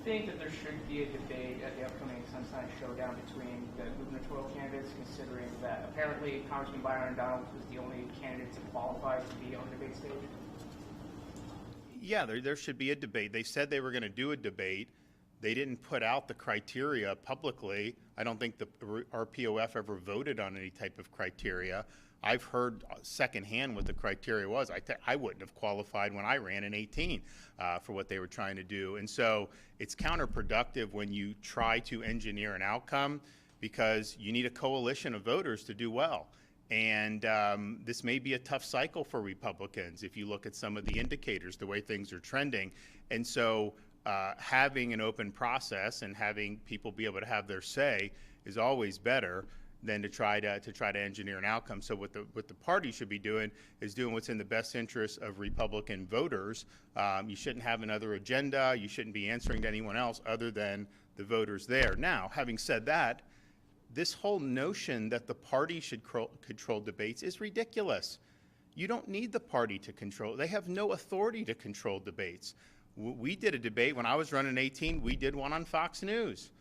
think that there should be a debate at the upcoming Sunshine Showdown between the gubernatorial candidates, considering that apparently Congressman Byron Donald was the only candidate to qualify to be on the debate stage? Yeah, there should be a debate. They said they were going to do a debate. They didn't put out the criteria publicly. I don't think the RPOF ever voted on any type of criteria. I've heard secondhand what the criteria was. I wouldn't have qualified when I ran in 18 for what they were trying to do. And so it's counterproductive when you try to engineer an outcome, because you need a coalition of voters to do well. And this may be a tough cycle for Republicans if you look at some of the indicators, the way things are trending. And so having an open process and having people be able to have their say is always better than to try to engineer an outcome. So what the party should be doing is doing what's in the best interest of Republican voters. You shouldn't have another agenda. You shouldn't be answering to anyone else other than the voters there. Now, having said that, this whole notion that the party should control debates is ridiculous. You don't need the party to control. They have no authority to control debates. We did a debate when I was running 18. We did one on Fox News,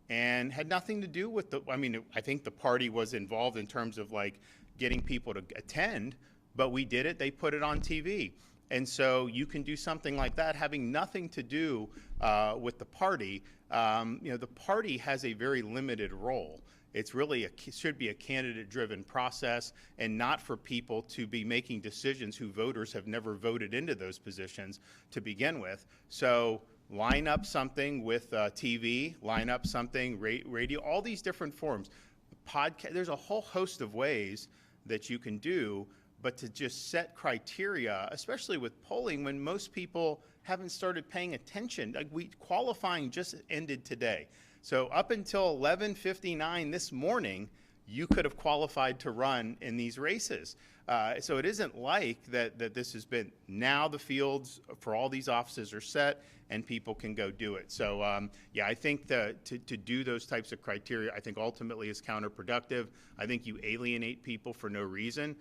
and had nothing to do with I think the party was involved in terms of like getting people to attend, but we did it. They put it on TV. And so you can do something like that having nothing to do with the party. The party has a very limited role. It's really should be a candidate-driven process, and not for people to be making decisions who voters have never voted into those positions to begin with. So line up something with TV, line up something radio, all these different forms. Podcast. There's a whole host of ways that you can do, but to just set criteria, especially with polling, when most people haven't started paying attention. Like qualifying just ended today. So up until 11:59 this morning, you could have qualified to run in these races. So it isn't like that this has been, now the fields for all these offices are set and people can go do it. So yeah, I think to do those types of criteria, I think ultimately is counterproductive. I think you alienate people for no reason.